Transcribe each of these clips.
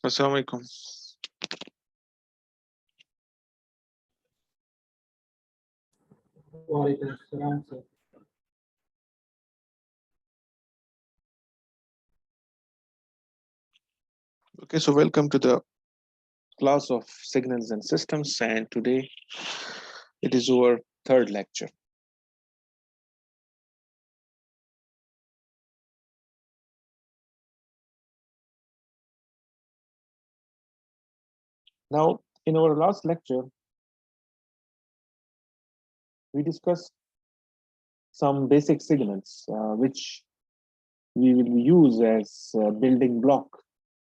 Assalamu alaikum. Walaikum Assalam, sir. Okay, so welcome to the class of signals and systems, and today it is our third lecture. Now, in our last lecture, we discussed some basic signals which we will use as a building block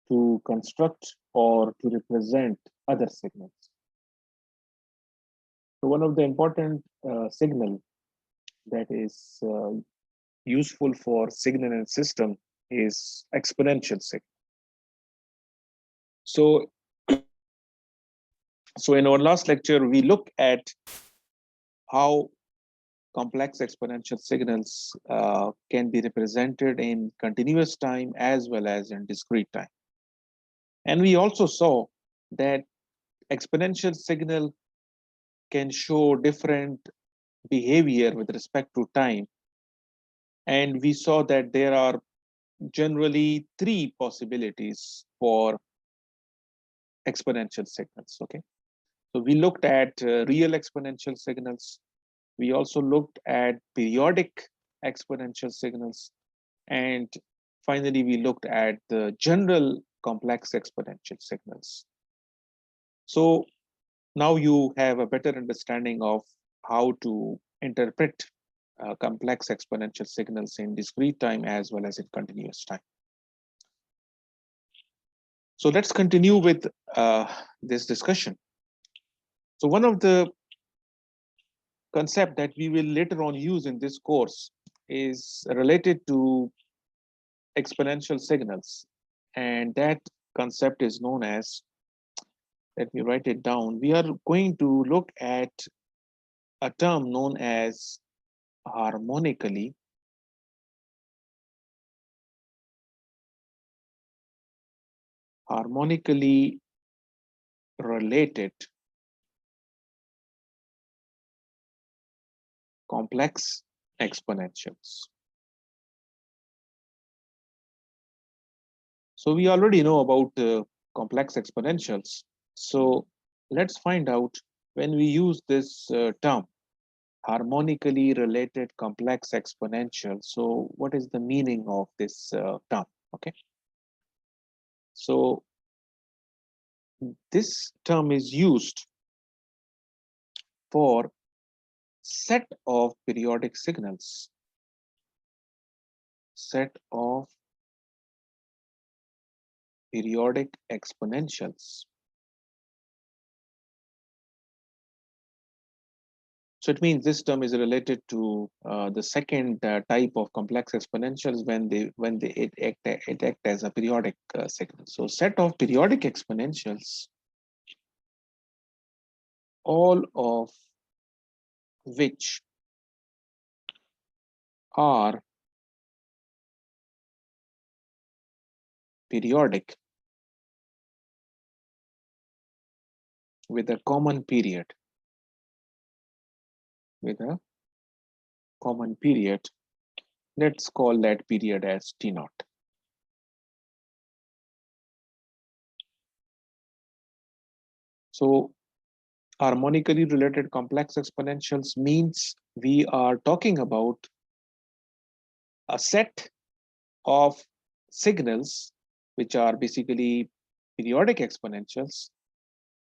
to construct or to represent other signals. So one of the important signal that is useful for signal and system is exponential signal. So, so in our last lecture, we looked at how complex exponential signals can be represented in continuous time as well as in discrete time. And we also saw that exponential signal can show different behavior with respect to time. And we saw that there are generally three possibilities for exponential signals. Okay, so we looked at real exponential signals. We also looked at periodic exponential signals. And finally, we looked at the general complex exponential signals. So now you have a better understanding of how to interpret complex exponential signals in discrete time as well as in continuous time. So let's continue with this discussion. So one of the concept that we will later on use in this course is related to exponential signals, and that concept is known as, let me write it down, we are going to look at a term known as harmonically related complex exponentials. So we already know about complex exponentials. So let's find out when we use this term, harmonically related complex exponential. So what is the meaning of this term? Okay. So this term is used for set of periodic signals, set of periodic exponentials. So it means this term is related to the second type of complex exponentials when it act as a periodic signal. So set of periodic exponentials, all of which are periodic with a common period, let's call that period as T naught. So harmonically related complex exponentials means we are talking about a set of signals which are basically periodic exponentials.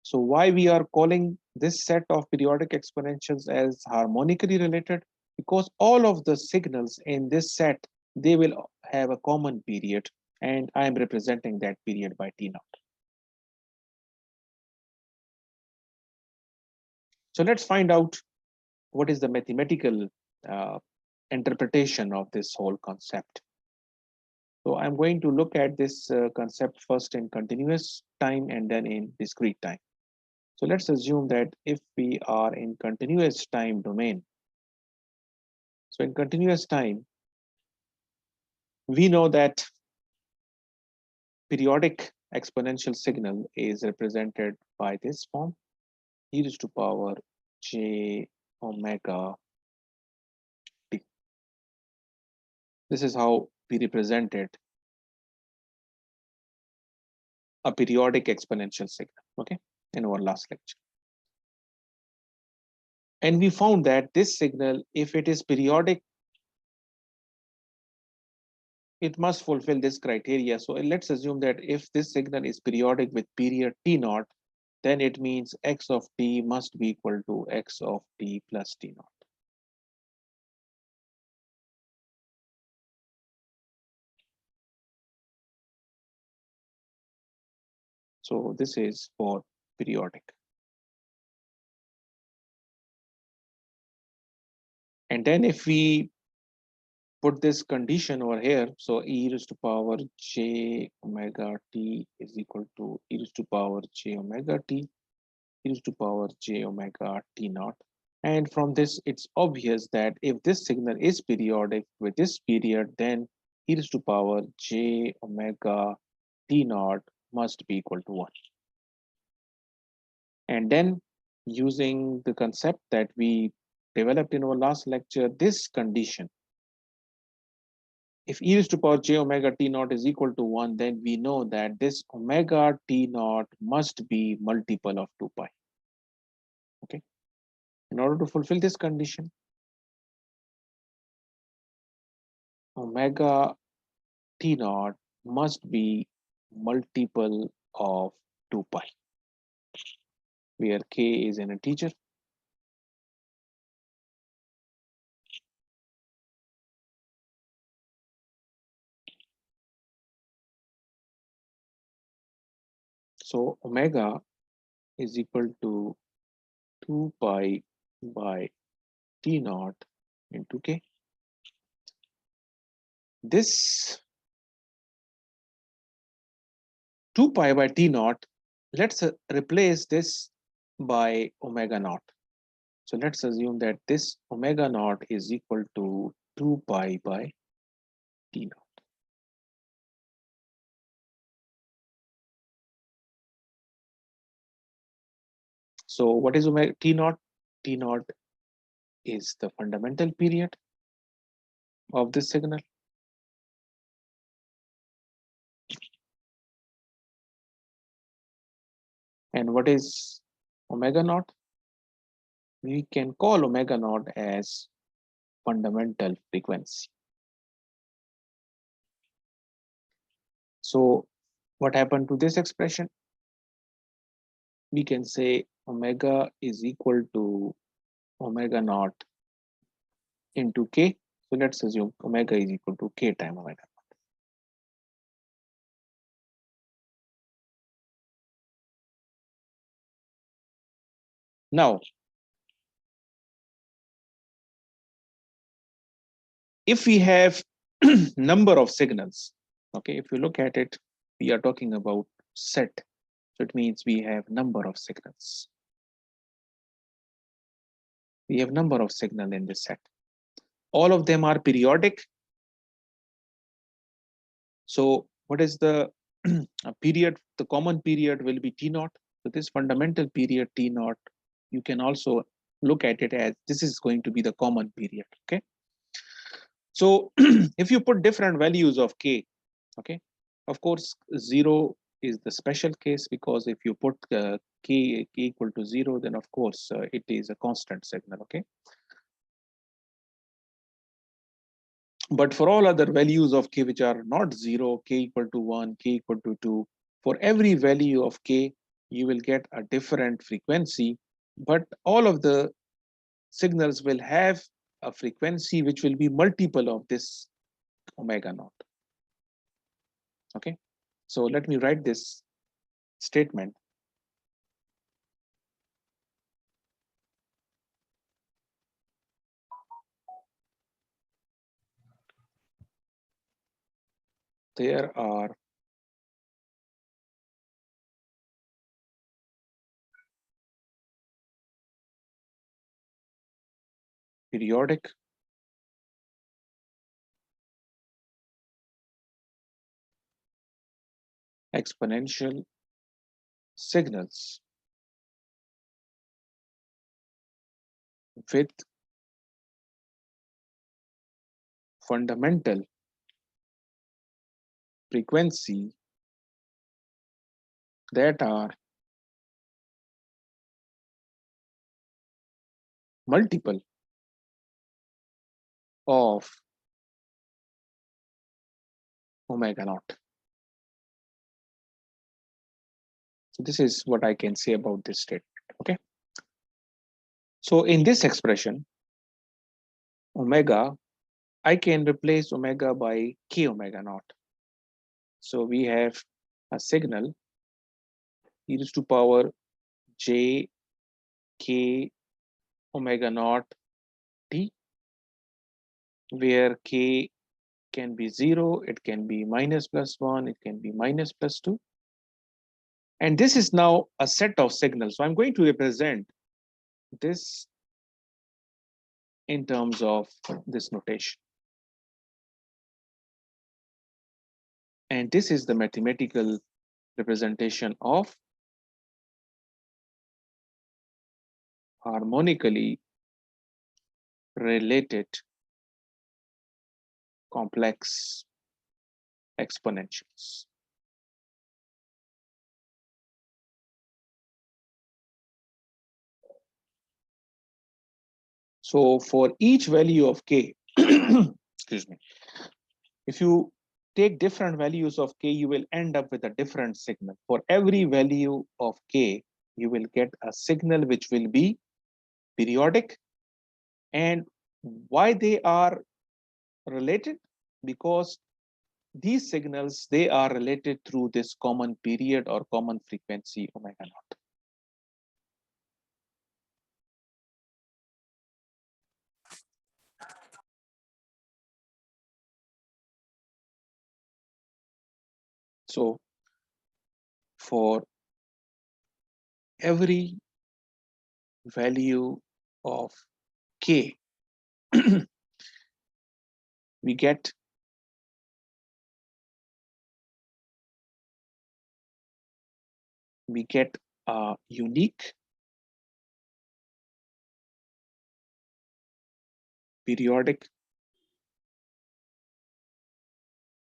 So why we are calling this set of periodic exponentials as harmonically related? Because all of the signals in this set, they will have a common period, and I am representing that period by T naught. So let's find out what is the mathematical interpretation of this whole concept. So I'm going to look at this concept first in continuous time and then in discrete time. So let's assume that if we are in continuous time domain, so in continuous time, we know that periodic exponential signal is represented by this form, e raised to power j omega t. This is how we represented a periodic exponential signal, okay, in our last lecture. And we found that this signal, if it is periodic, it must fulfill this criteria. So let's assume that if this signal is periodic with period t naught, then it means x of t must be equal to x of t plus t naught. So this is for periodic. And then if we put this condition over here, so e raised to power j omega t is equal to e raised to power j omega t, e raised to power j omega t naught. And from this, it's obvious that if this signal is periodic with this period, then e raised to power j omega t naught must be equal to 1. And then using the concept that we developed in our last lecture, this condition, if e raised to power j omega t naught is equal to 1, then we know that this omega t naught must be multiple of 2 pi. Okay. In order to fulfill this condition, omega t naught must be multiple of 2 pi, where k is an integer. So omega is equal to 2 pi by t naught into k. This 2 pi by t naught, let's replace this by omega naught. So let's assume that this omega naught is equal to 2 pi by t naught. So what is omega t naught? T naught is the fundamental period of this signal. And what is omega naught? We can call omega naught as fundamental frequency. So what happened to this expression? We can say omega is equal to omega naught into k. So let's assume omega is equal to k times omega. Now, if we have number of signals, okay, if you look at it, we are talking about set. So it means we have number of signals. We have number of signal in this set. All of them are periodic. So what is the period? The common period will be T naught. So this fundamental period T naught, you can also look at it as this is going to be the common period. Okay. So if you put different values of k, okay, of course 0 is the special case, because if you put k equal to 0, then of course it is a constant signal. Okay. But for all other values of k which are not 0, k equal to 1, k equal to 2, for every value of k, you will get a different frequency, but all of the signals will have a frequency which will be multiple of this omega naught. Okay, so let me write this statement. There are periodic exponential signals with fundamental frequency that are multiple of omega naught. So this is what I can say about this statement. Okay. So in this expression, omega, I can replace omega by k omega naught. So we have a signal e raised to power j k omega naught t, where k can be 0, it can be minus plus 1, it can be minus plus 2. And this is now a set of signals. So I'm going to represent this in terms of this notation. And this is the mathematical representation of harmonically related complex exponentials. So for each value of k, excuse me, if you take different values of k, you will end up with a different signal. For every value of k, you will get a signal which will be periodic. And why they are related? Because these signals, they are related through this common period or common frequency omega naught. So for every value of k, we get a unique periodic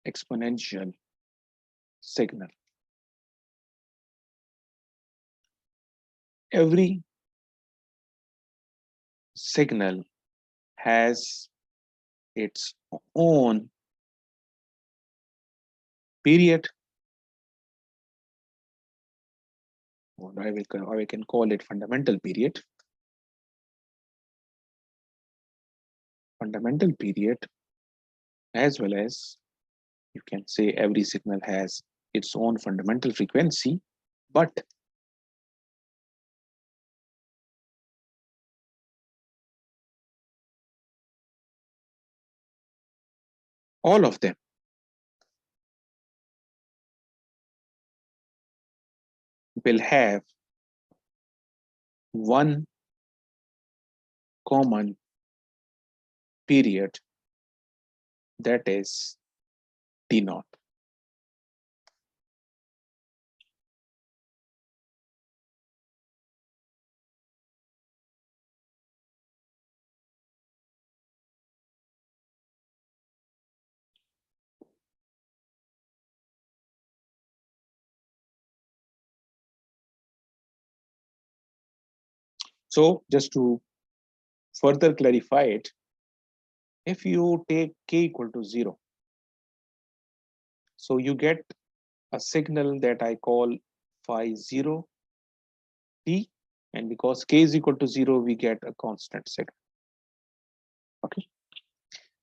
exponential signal. Every signal has its own period, or I can call it fundamental period. Fundamental period, as well as you can say every signal has its own fundamental frequency, but all of them will have one common period, that is T naught. So just to further clarify it, if you take k equal to 0, so you get a signal that I call phi 0 t, and because k is equal to 0, we get a constant signal. Okay.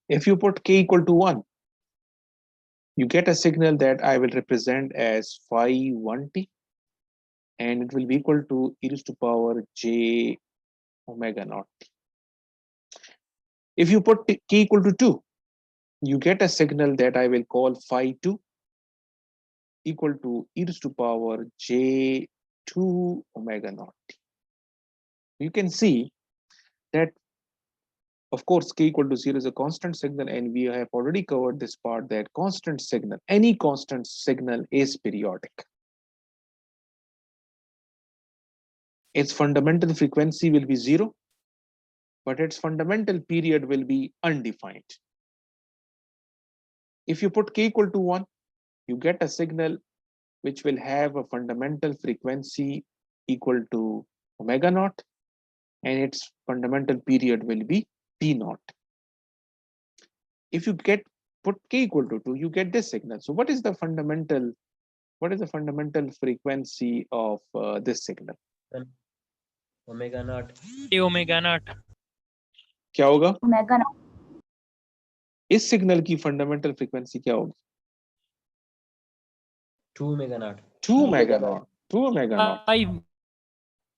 If you put k equal to 1, you get a signal that I will represent as phi 1t, and it will be equal to e raised to power j omega naught t. If you put k equal to 2, you get a signal that I will call phi 2 equal to e raised to power j 2 omega naught t. You can see that Of course, k equal to 0 is a constant signal, and we have already covered this part that constant signal, any constant signal is periodic. Its fundamental frequency will be 0, but its fundamental period will be undefined. If you put k equal to 1, you get a signal which will have a fundamental frequency equal to omega naught, and its fundamental period will be t naught. If you put k equal to 2, you get this signal. So what is the fundamental frequency of this signal? Omega naught. omega naught. क्या होगा? Omega naught. इस signal की fundamental frequency क्या होगी? 2 omega naught. 2 omega naught. 2 omega naught. 5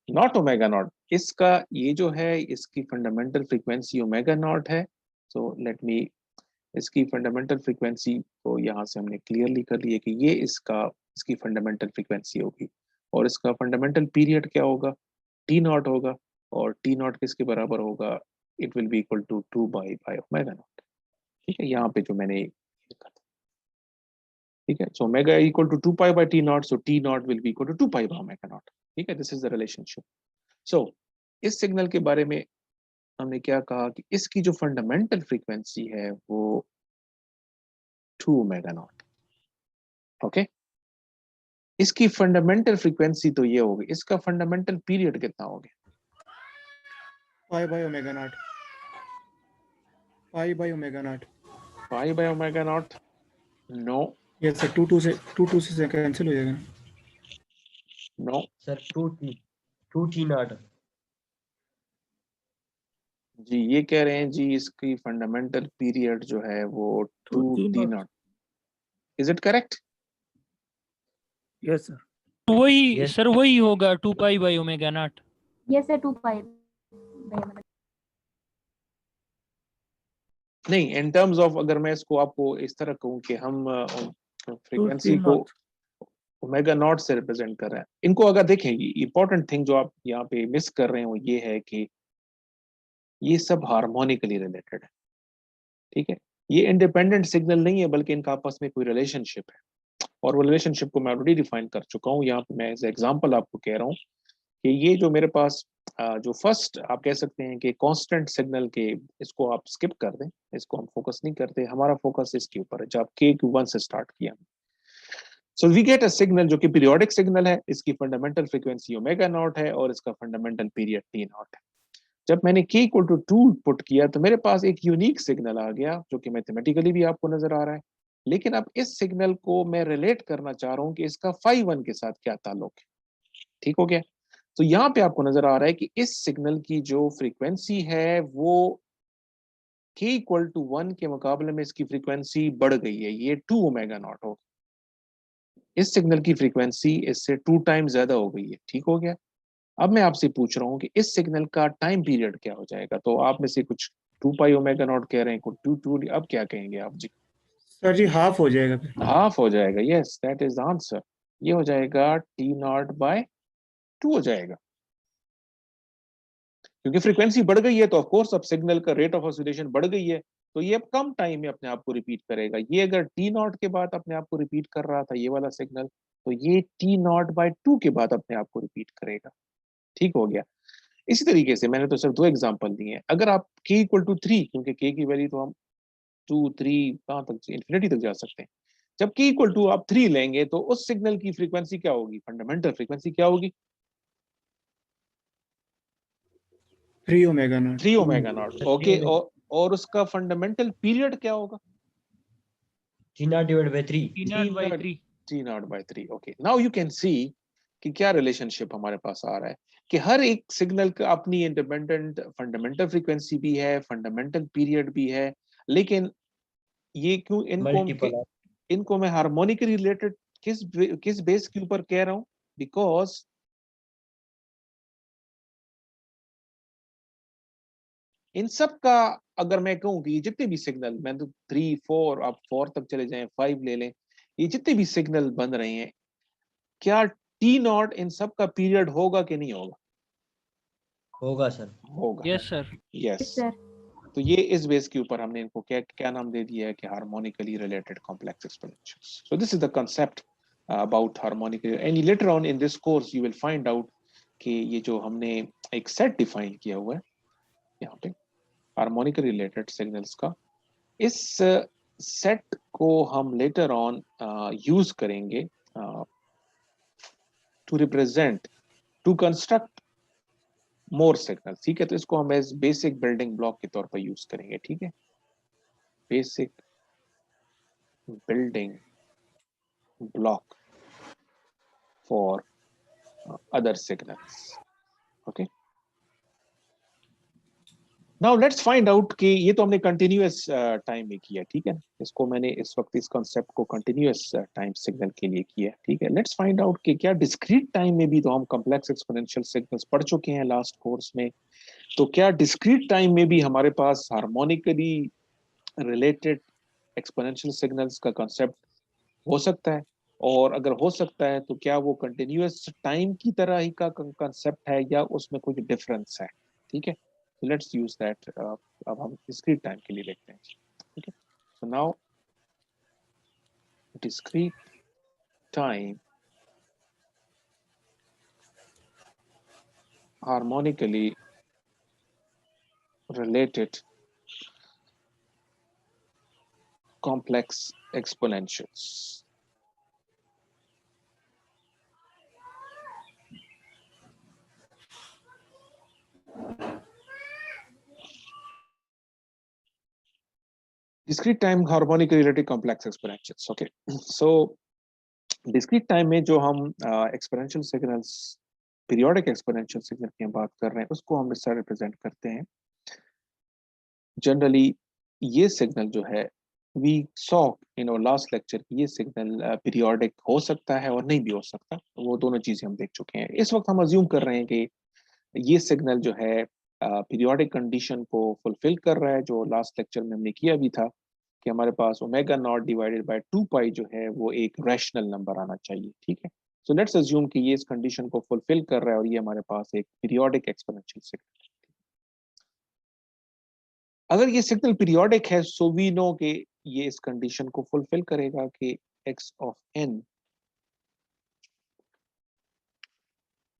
not omega naught. इसका ये जो है इसकी फंडामेंटल फ्रीक्वेंसी ओमेगा नॉट है. सो लेट मी, इसकी फंडामेंटल फ्रीक्वेंसी को यहाँ से हमने क्लियरली कर लिया कि ये इसकी फंडामेंटल फ्रीक्वेंसी होगी, और इसका फंडामेंटल पीरियड क्या होगा? टी नॉट होगा, और टी नॉट किसके बराबर होगा? It will be equal to 2 by omega naught. ठीक है, यहाँ पे जो मैंने लिखा था. ठीक है, so omega equal to 2 pi by T naught, so T naught will be equal to 2 pi by omega naught. ठीक है, this is the relationship. So इस सिग्नल के बारे में हमने क्या कहा कि इसकी जो फंडामेंटल फ्रीक्वेंसी है वो 2 ओमेगा नॉट. ओके, इसकी फंडामेंटल फ्रीक्वेंसी तो ये होगी, इसका फंडामेंटल पीरियड कितना हो गया? Pi by omega naught. Pi by omega naught. Pi by omega naught. No yes sir, 2 से कैंसिल हो जाएगा. No Sir, 2 t naught. जी, ये कह रहे हैं जी इसकी फंडामेंटल पीरियड जो है वो 2 T not. Is it correct? Yes sir. वही Yes. सर वही होगा 2 पाई बाई ओमेगा नॉट. ये सर 2 पाई. नहीं, इन टर्म्स ऑफ अगर मैं इसको आपको इस तरह कहूँ कि हम फ्रीक्वेंसी को ओमेगा नॉट से रिप्रेजेंट कर रहे हैं, इनको अगर देखेंगे, इंपॉर्टेंट थिंग जो आप यहाँ पे मिस कर रहे हो ये है कि ये सब हार्मोनिकली रिलेटेड है. ठीक है, ये इंडिपेंडेंट सिग्नल नहीं है, बल्कि इनका आपस में कोई रिलेशनशिप है, और वो रिलेशनशिप को मैं ऑलरेडी डिफाइन कर चुका हूँ. यहाँ पे मैं एज एग्जांपल आपको कह रहा हूँ कि ये जो मेरे पास जो फर्स्ट आप कह सकते हैं कि कांस्टेंट सिग्नल के, इसको आप स्किप कर दें, इसको हम फोकस नहीं करते. हमारा फोकस इसके ऊपर है जब k को 1 से स्टार्ट किया. So we get a signal जो कि पीरियोडिक सिग्नल है, इसकी फंडामेंटल फ्रीक्वेंसी ओमेगा नॉट है, और इसका फंडामेंटल पीरियड टी नॉट है. जब मैंने k इक्वल टू 2 पुट किया तो मेरे पास एक यूनिक सिग्नल आ गया जो कि मैथमेटिकली भी आपको नजर आ रहा है. लेकिन अब इस सिग्नल को मैं रिलेट करना चाह रहा हूँ कि इसका फाई 1 के साथ क्या ताल्लुक है. ठीक हो गया? तो यहाँ पे आपको नजर आ रहा है कि इस सिग्नल की जो फ्रीक्वेंसी है वो k इक्वल टू 1 के मुकाबले में इसकी फ्रीक्वेंसी बढ़ गई है, ये 2 ओमेगा नॉट हो. इस सिग्नल की फ्रीक्वेंसी इससे 2 टाइम्स ज्यादा हो गई है. ठीक हो गया? अब मैं आपसे पूछ रहा हूँ कि इस सिग्नल का टाइम पीरियड क्या हो जाएगा. तो आप में से कुछ 2 पाई ओमेगा नॉट कह रहे हैं, कुछ 2 अब क्या कहेंगे आप जी? सर जी हाफ हो जाएगा फिर. हाफ हो जाएगा. Yes, that is the answer. ये हो जाएगा टी नॉट बाय 2 हो जाएगा, क्योंकि फ्रीक्वेंसी बढ़ गई है तो ऑफ कोर्स अब सिग्नल का रेट ऑफ ऑसिलेशन बढ़ गई है, तो ये अब कम टाइम में अपने आप को रिपीट करेगा. ये अगर टी नॉट के बाद अपने आप को रिपीट कर रहा था ये वाला सिग्नल, तो ये टी नॉट बाय 2 के बाद अपने आप को रिपीट करेगा. ठीक हो गया? इसी तरीके से मैंने तो सिर्फ 2 एग्जांपल दिए हैं. अगर आप k इक्वल टू 3, क्योंकि k की वैल्यू तो हम 2 3 कहाँ तक, इन्फिनिटी तक जा सकते हैं. जब k इक्वल टू आप 3 लेंगे तो उस सिग्नल की फ्रीक्वेंसी क्या होगी? फंडामेंटल फ्रीक्वेंसी क्या होगी? 3 omega naught. 3 omega naught. Okay, और उसका फंडामेंटल पीरियड क्या होगा? T naught divided by 3. T naught by 3. T naught by 3. Okay, now you can see कि क्या रिलेशनशिप हमारे पास आ रहा है कि हर एक सिग्नल का अपनी इंडिपेंडेंट फंडामेंटल फ्रीक्वेंसी भी है, फंडामेंटल पीरियड भी है. लेकिन ये क्यों Multiple. इनको मैं हार्मोनिकली रिलेटेड किस बेस के ऊपर कह रहा हूं? बिकॉज इन सब का अगर मैं कहूं कि ये जितने भी सिग्नल, मैं तो 3 4, आप 4 तक चले जाएं, 5 ले लें, ये जितने भी सिग्नल बन रहे हैं, क्या टी नॉट इन सब का पीरियड होगा कि नहीं होगा? होगा सर. होगा. Yes sir. यस. सर तो ये इस बेस के ऊपर हमने इनको क्या क्या नाम दे दिया है कि harmonically related complex exponentials. So this is the concept about harmonical, and later on in this course you will find out कि ये जो हमने एक सेट डिफाइन किया हुआ है यहाँ पे हार्मोनिकल रिलेटेड सिग्नल्स का, इस सेट को हम लेटर ऑन यूज करेंगे to represent, to construct more signal. ठीक है, तो इसको हम एज बेसिक बिल्डिंग ब्लॉक के तौर पर यूज करेंगे. ठीक है, basic building block for other signals. Okay, now let's find out कि ये तो हमने कंटिन्यूअस टाइम में किया. ठीक है, इसको मैंने इस वक्त इस कॉन्सेप्ट को कंटिन्यूअस टाइम सिग्नल के लिए किया. ठीक है, लेट्स फाइंड आउट कि क्या डिस्क्रीट टाइम में भी तो हम कॉम्प्लेक्स एक्सपोनेंशियल सिग्नल्स पढ़ चुके हैं लास्ट कोर्स में, तो क्या डिस्क्रीट टाइम में भी हमारे पास हार्मोनिकली रिलेटेड एक्सपोनेंशियल सिग्नल्स का कॉन्सेप्ट हो सकता है, और अगर हो सकता है तो क्या वो कंटिन्यूअस टाइम की तरह ही का कंसेप्ट है या उसमें कुछ डिफरेंस है. ठीक है, so let's use that. अब हम discrete टाइम के लिए देखते हैं. ठीक है, so now discrete time harmonically related complex exponentials. Discrete time harmonically related complex exponentials. Okay, so discrete time में जो हम exponential signals, periodic exponential signal की हम बात कर रहे हैं, उसको हम इस तरह रिप्रेजेंट करते हैं. जनरली ये सिग्नल जो है, we saw in our last lecture, ये सिग्नल पीरियोडिक हो सकता है और नहीं भी हो सकता. वो दोनों चीजें हम देख चुके हैं. इस वक्त हम अज्यूम कर रहे हैं कि ये सिग्नल जो है पीरियोडिक कंडीशन को फुलफिल कर रहा है, जो लास्ट लेक्चर में हमने किया भी था कि हमारे पास ओमेगा नॉट डिवाइडेड बाय 2 पाई जो है वो एक रैशनल नंबर आना चाहिए. ठीक है, सो लेट्स अज्यूम कि ये इस कंडीशन को फुलफिल कर रहा है और ये हमारे पास एक पीरियोडिक एक्सपोनेंशियल सिग्नल. अगर ये सिग्नल पीरियोडिक है, सो वी नो कि ये इस कंडीशन को फुलफिल करेगा कि x of n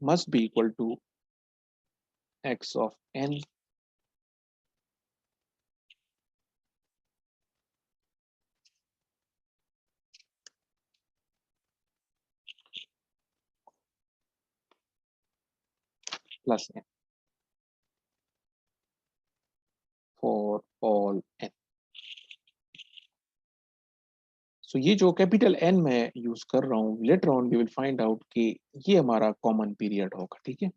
must be equal to x of n plus n for all n. सो ये जो कैपिटल n मैं यूज कर रहा हूँ, later on we will find out कि ये हमारा कॉमन पीरियड होगा. ठीक है,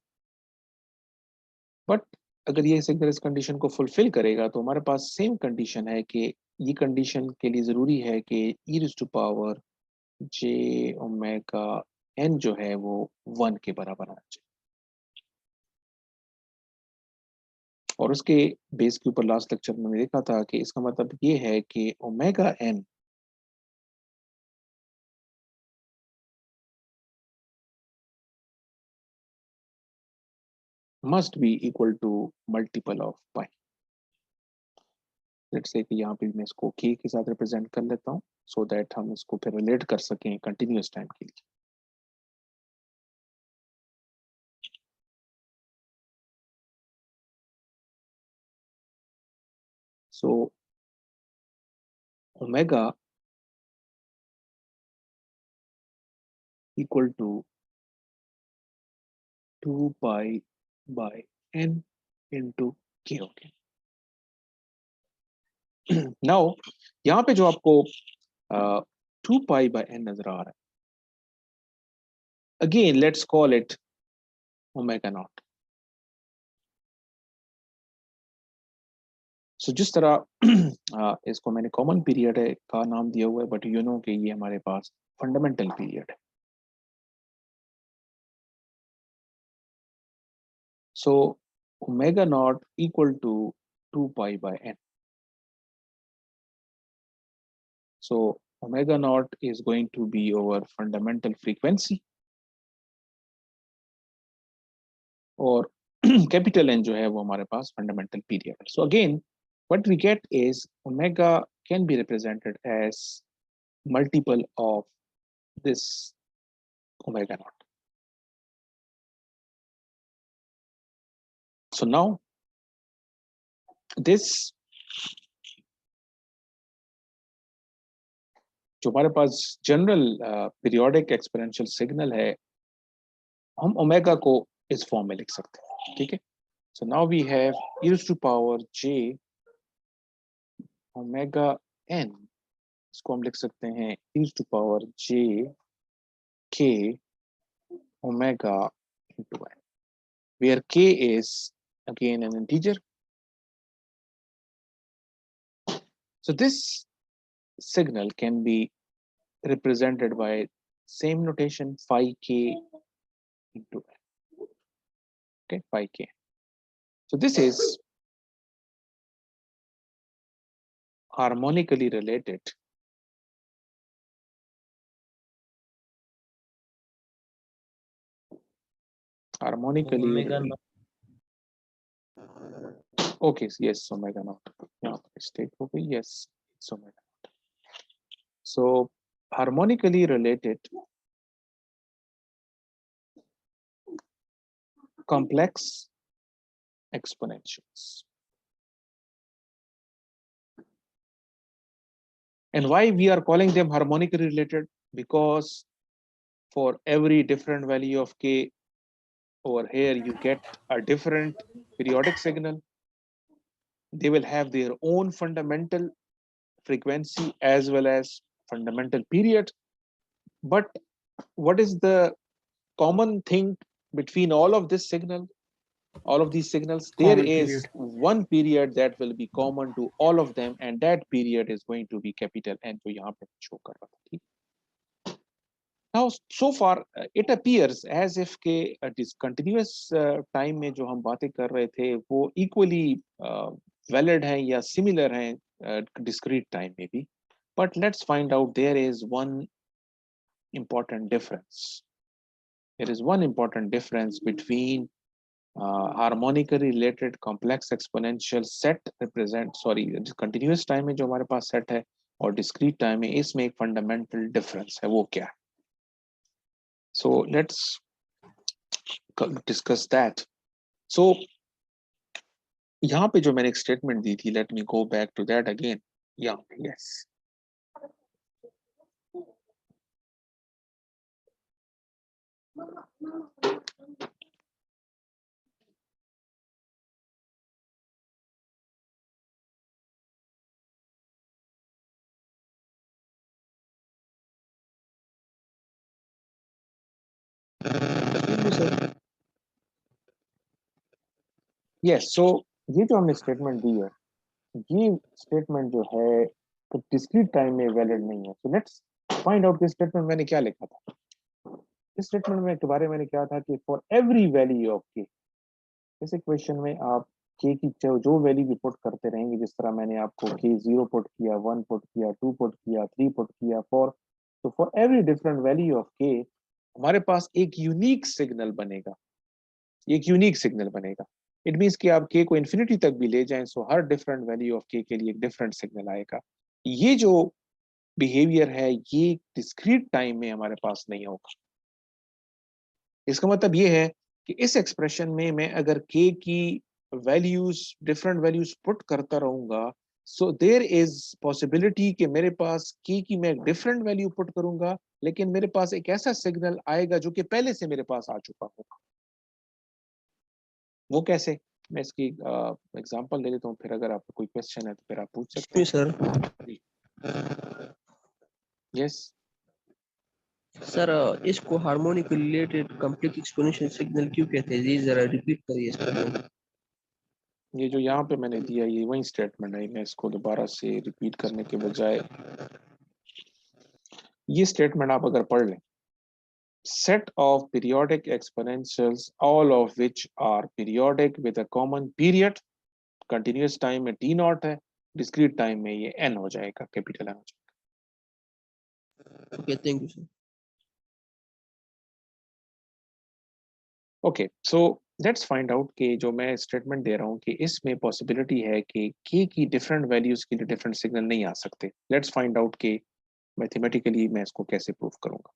बट अगर ये सिग्नल इस कंडीशन को फुलफिल करेगा तो हमारे पास सेम कंडीशन है कि ये कंडीशन के लिए जरूरी है कि e raised to power j omega n जो है वो 1 के बराबर आना चाहिए. और उसके बेस के ऊपर लास्ट लेक्चर में देखा था कि इसका मतलब ये है कि omega n must be equal to multiple of pi. Let's say कि यहाँ पे मैं इसको k के साथ रिप्रेजेंट कर लेता हूँ सो दैट हम इसको फिर रिलेट कर सकें कंटिन्यूअस टाइम के लिए. So omega equal to 2 pi by n into k. Okay, now यहाँ पे जो आपको 2 पाई बाय n नजर आ रहा है, again let's call it omega naught. So जिस तरह इसको मैंने कॉमन पीरियड है का नाम दिया हुआ है, बट यू नो कि ये हमारे पास फंडामेंटल पीरियड है. So omega naught equal to 2 pi by n. So omega naught is going to be our fundamental frequency, और कैपिटल N जो है वो हमारे पास फंडामेंटल पीरियड है. So again what we get is omega can be represented as multiple of this omega naught. So now this जो हमारे पास general periodic exponential signal है, हम ओमेगा को इस फॉर्म में लिख सकते हैं, ठीक है. So now we have e to power j omega n, इसको हम लिख सकते हैं e to power j k omega into n, where k is again an integer. So this signal can be represented by same notation phi k into n. Okay, phi k. So this is harmonically related Omega naught. Okay, yes, omega naught. Yeah, mistake हो गई. Yes, it's omega naught. So harmonically related complex exponentials. And why we are calling them harmonically related? Because for every different value of k over here, you get a different periodic signal. They will have their own fundamental frequency as well as fundamental period. But what is the common thing between all of this signal, all of these signals? There Common is period. one period that will be common to all of them, and that period is going to be capital N, जो यहाँ पे show कर रहा था, ठीक? Now, so far, it appears as if के discontinuous time में जो हम बातें कर रहे थे, वो equally valid हैं या similar हैं discrete time में भी. But let's find out there is one important difference. There is one important difference between harmonically related complex exponential set represent, sorry, continuous time में जो हमारे पास set है और discrete time में, इसमें एक fundamental difference है, वो क्या है? So let's discuss that. So यहाँ पे जो मैंने एक statement दी थी, let me go back to that again. Yeah, yes. Yes, so ये जो हमने statement दी है, ये statement जो है तो discrete time में valid नहीं है. So let's find out this statement मैंने क्या लिखा था. इस statement में के बारे में मैंने क्या था कि for every value of k, इस equation में आप k की जो value भी put करते रहेंगे, जिस तरह मैंने आपको k 0 put किया, 1 put किया, 2 put किया, 3 put किया, 4, so for every different value of k हमारे पास एक unique signal बनेगा, एक unique signal बनेगा. इट मीन्स कि आप k को इन्फिनिटी तक भी ले जाएं, सो हर डिफरेंट वैल्यू ऑफ k के लिए एक डिफरेंट सिग्नल आएगा. ये जो बिहेवियर है, ये डिस्क्रीट टाइम में हमारे पास नहीं होगा. इसका मतलब ये है कि इस एक्सप्रेशन में मैं अगर k की वैल्यूज डिफरेंट वैल्यूज पुट करता रहूंगा, सो देयर इज पॉसिबिलिटी कि मेरे पास k की मैं एक डिफरेंट वैल्यू पुट करूंगा, लेकिन मेरे पास एक ऐसा सिग्नल आएगा जो कि पहले से मेरे पास आ चुका होगा. वो कैसे? मैं इसकी एग्जांपल दे देता हूँ, फिर अगर आपको कोई क्वेश्चन है तो फिर आप पूछ सकते हैं. सर यस, सर इसको harmonic related complex exponential signal क्यों कहते हैं? जी जरा रिपीट करिए इसको. ये जो यहाँ पे मैंने दिया ये वही स्टेटमेंट है. मैं इसको दोबारा से रिपीट करने के बजाय ये स्टेटमेंट आप अगर पढ़ लें, set of periodic exponentials all of which are periodic with a common period, continuous time में t नॉट है, discrete time में ये n हो जाएगा, कैपिटल n हो जाएगा. Okay, thank you sir. Okay, so let's find out कि जो मैं स्टेटमेंट दे रहा हूँ कि इसमें पॉसिबिलिटी है कि के की डिफरेंट वैल्यूज के लिए डिफरेंट सिग्नल नहीं आ सकते। लेट्स फाइंड आउट कि मैथमेटिकली मैं इसको कैसे प्रूव करूंगा।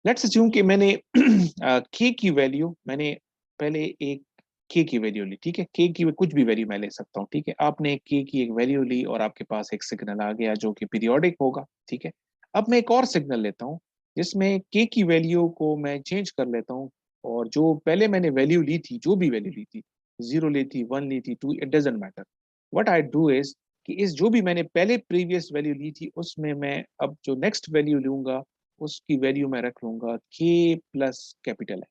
लेट्स अस्यूम कि मैंने के की वैल्यू मैंने पहले एक के की वैल्यू ली, ठीक है, के की कुछ भी वैल्यू मैं ले सकता हूँ, ठीक है। आपने के की एक वैल्यू ली और आपके पास एक सिग्नल आ गया जो कि पीरियोडिक होगा, ठीक है। अब मैं एक और सिग्नल लेता हूँ जिसमें के की वैल्यू को मैं चेंज कर लेता हूँ, और जो पहले मैंने वैल्यू ली थी, जो भी वैल्यू ली थी, 0 ली थी, 1 ली थी, 2, it doesn't matter. What I do is कि इस जो भी मैंने पहले प्रीवियस वैल्यू ली थी उसमें मैं अब जो नेक्स्ट वैल्यू लूंगा उसकी वैल्यू मैं रख लूंगा के प्लस कैपिटल है।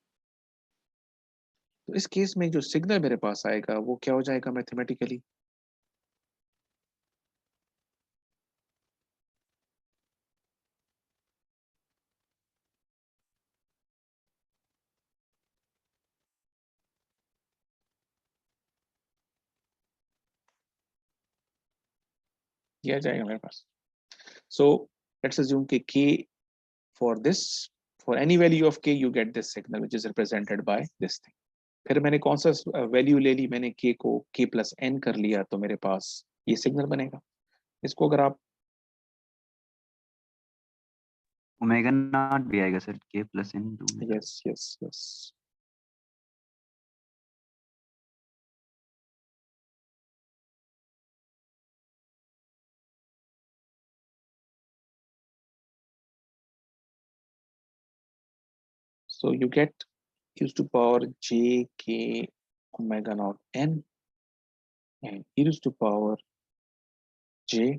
तो इस केस में जो सिग्नल मेरे पास आएगा वो क्या हो जाएगा मैथमेटिकली? ये आ जाएगा मेरे पास। सो लेट्स अज्यूम कि k for this, for any value of k you get this signal which is represented by this thing. फिर मैंने कौन सा वैल्यू ले ली? मैंने के को के प्लस एन कर लिया, तो मेरे पास ये सिग्नल बनेगा। इसको अगर आप ओमेगा नॉट भी आएगा sir, k plus n two. Yes yes yes, so you get e to power j k omega naught n and e to power j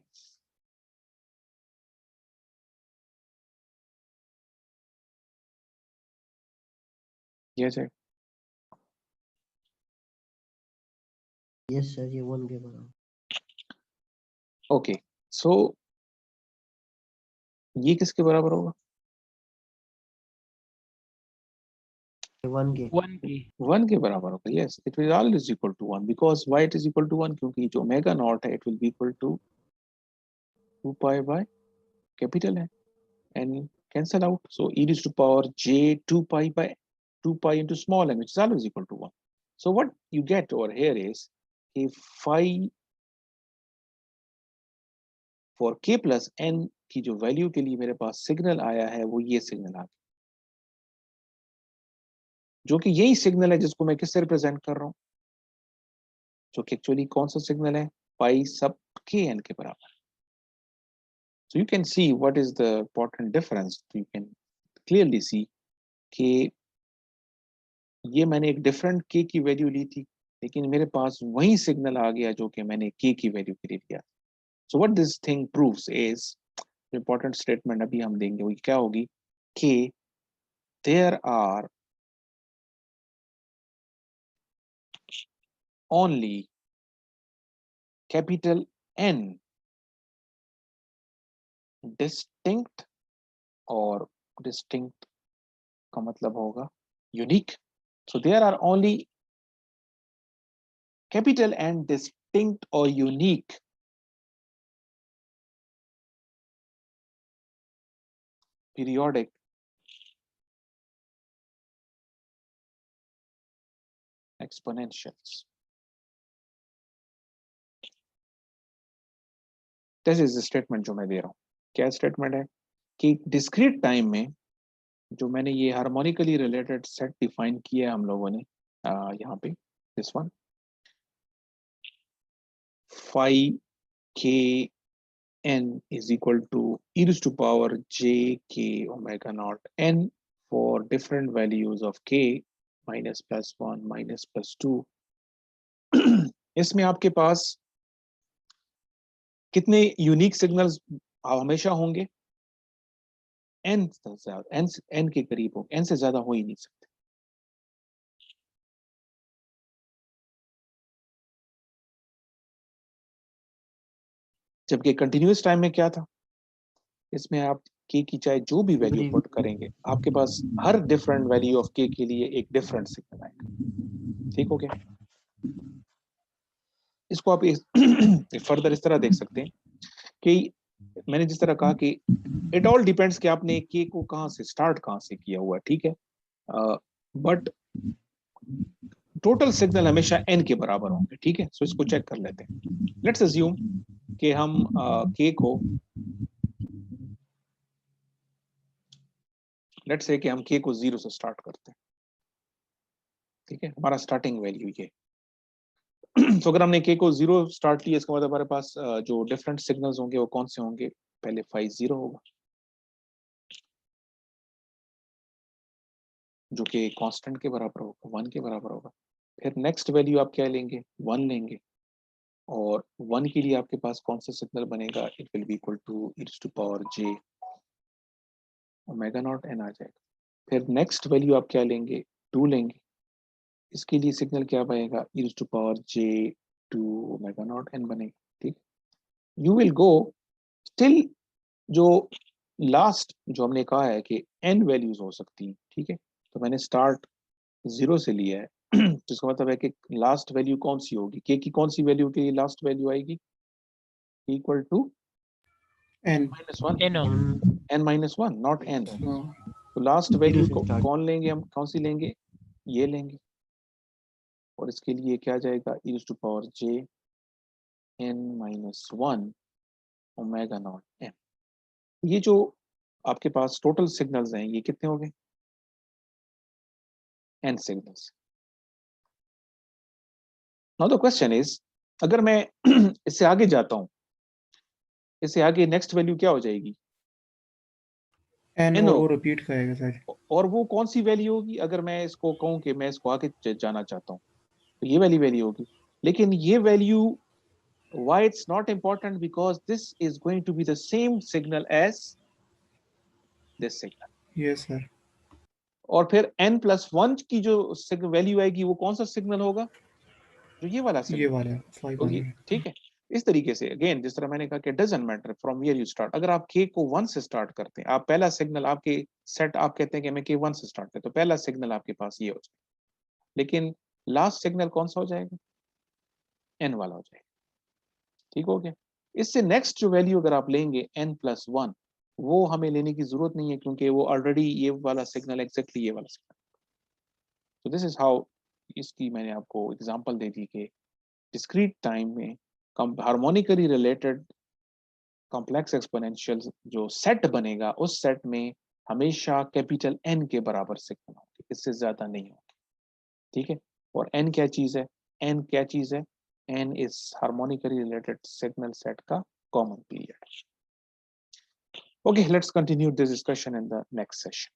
yes sir. Yes sir, ये 1 के बराबर। Okay, so ये किसके बराबर होगा? 1 के। 1 की 1 के बराबर होगा। yes, it will always equal to 1 because why it is equal to 1? क्योंकि जो ओमेगा नॉट है it will be equal to 2 pi by capital है and cancel out, so e to power j 2 pi by 2 pi into small n, which is always equal to 1. So what you get over here is if phi for k plus n की जो value के लिए मेरे पास signal आया है वो ये signal आ गया, जो कि यही सिग्नल है जिसको मैं किससे रिप्रेजेंट कर रहा हूँ, जो कि एक्चुअली कौन सा सिग्नल है? पाई सब के एन के बराबर। So you can see what is the important difference. You can clearly see कि ये मैंने एक डिफरेंट के की वैल्यू ली थी, लेकिन मेरे पास वही सिग्नल आ गया जो कि मैंने के की वैल्यू के लिए लिया। So what this thing proves is, important statement अभी हम देंगे वो क्या होगी कि there are only capital N distinct, और डिस्टिंक्ट का मतलब होगा unique. So there are only capital N distinct or unique periodic exponentials. This is the statement जो मैं दे रहा हूँ। क्या स्टेटमेंट है कि डिस्क्रीट टाइम में जो मैंने ये हार्मोनिकली रिलेटेड सेट डिफाइन किया है हम लोगों ने यहाँ पे, this one phi k n is equal to e raised to power j k omega naught n for different values of k minus plus 1 minus plus 2। इसमें आपके पास कितने यूनिक सिग्नल्स हमेशा होंगे? एन एन एन के करीब हो, N से ज्यादा हो ही नहीं सकते। जबकि कंटिन्यूअस टाइम में क्या था, इसमें आप के की चाहे जो भी वैल्यू पुट करेंगे आपके पास हर डिफरेंट वैल्यू ऑफ के के लिए एक डिफरेंट सिग्नल आएगा। ठीक हो गया? इसको आप फर्दर इस तरह देख सकते हैं कि मैंने जिस तरह कहा कि इट ऑल डिपेंड्स कि आपने के को कहां से स्टार्ट कहां से किया हुआ है, ठीक है। बट टोटल सिग्नल हमेशा n के बराबर होंगे, ठीक है। सो इसको चेक कर लेते हैं। लेट्स अज्यूम कि हम k को, लेट्स से कि हम k को 0 से स्टार्ट करते हैं, ठीक है, हमारा स्टार्टिंग वैल्यू ये। तो अगर हमने k को 0 स्टार्ट किया, इसका मतलब हमारे पास जो डिफरेंट सिग्नल्स होंगे वो कौन से होंगे? पहले 5 0 होगा, जो कि कांस्टेंट के बराबर होगा, 1 के बराबर होगा। फिर नेक्स्ट वैल्यू आप क्या लेंगे? 1 लेंगे, और 1 के लिए आपके पास कौन सा सिग्नल बनेगा? It will be equal to e⁻j omega naught n आ जाएगा। फिर नेक्स्ट वैल्यू आप क्या लेंगे? 2 लेंगे, इसके लिए सिग्नल क्या बनेगा? e⁻j 2 ओमेगा नॉट n बनेगा, ठीक। यू विल गो स्टिल, जो लास्ट जो हमने कहा है कि n वैल्यूज हो सकती हैं, ठीक है। तो मैंने स्टार्ट 0 से लिया है, जिसका मतलब है कि लास्ट वैल्यू कौन सी होगी? k की कौन सी वैल्यू के लिए लास्ट वैल्यू आएगी? Equal to n -1, n n-1 naught n। हाँ, तो लास्ट 0 वैल्यू से स्टार्ट। कौन लेंगे हम? कौन सी लेंगे? ये लेंगे, और इसके लिए क्या जाएगा? e⁻j n-1 omega naught n। ये जो आपके पास टोटल सिग्नल्स हैं, ये कितने हो गए? n signals. Now the question is, अगर मैं इससे आगे जाता हूं, इससे आगे नेक्स्ट वैल्यू क्या हो जाएगी? n n और हो, वो रिपीट करेगा सर। और वो कौन सी वैल्यू होगी? अगर मैं इसको कहूं कि मैं इसको आगे जाना चाहता हूं, तो ये वाली वैल्यू होगी। लेकिन ये value, why it's not important? Because this is going to be the same signal as this signal। Yes sir. और फिर n+1 की जो वैल्यू आएगी, वो कौन सा सिग्नल होगा? जो ये वाला ये सिग्नल। वाला तो ये 500। ठीक है। इस तरीके से अगेन, जिस तरह मैंने कहा कि doesn't matter from where you start. अगर आप k को 1 से स्टार्ट करते हैं, आप पहला सिग्नल आपके सेट, आप कहते हैं कि मैं k 1 से स्टार्ट करता हूं, तो पहला सिग्नल आपके पास ये हो जाएगा। लेकिन लास्ट सिग्नल कौन सा हो जाएगा? n वाला हो जाएगा, ठीक हो गया। इससे नेक्स्ट जो वैल्यू अगर आप लेंगे n+1, वो हमें लेने की जरूरत नहीं है, क्योंकि वो ऑलरेडी ये वाला सिग्नल एग्जैक्टली ये वाला सिग्नल। तो दिस इज हाउ, इसकी मैंने आपको एग्जांपल दे दी कि डिस्क्रीट टाइम में हार्मोनिकली रिलेटेड कॉम्प्लेक्स एक्सपोनेंशियल जो सेट बनेगा, उस सेट में हमेशा कैपिटल n के बराबर सिग्नल होंगे, इससे ज्यादा नहीं होंगे, ठीक है। और n क्या चीज है? n क्या चीज है? n is harmonically related signal set का common period. Okay, let's continue this discussion in the next session.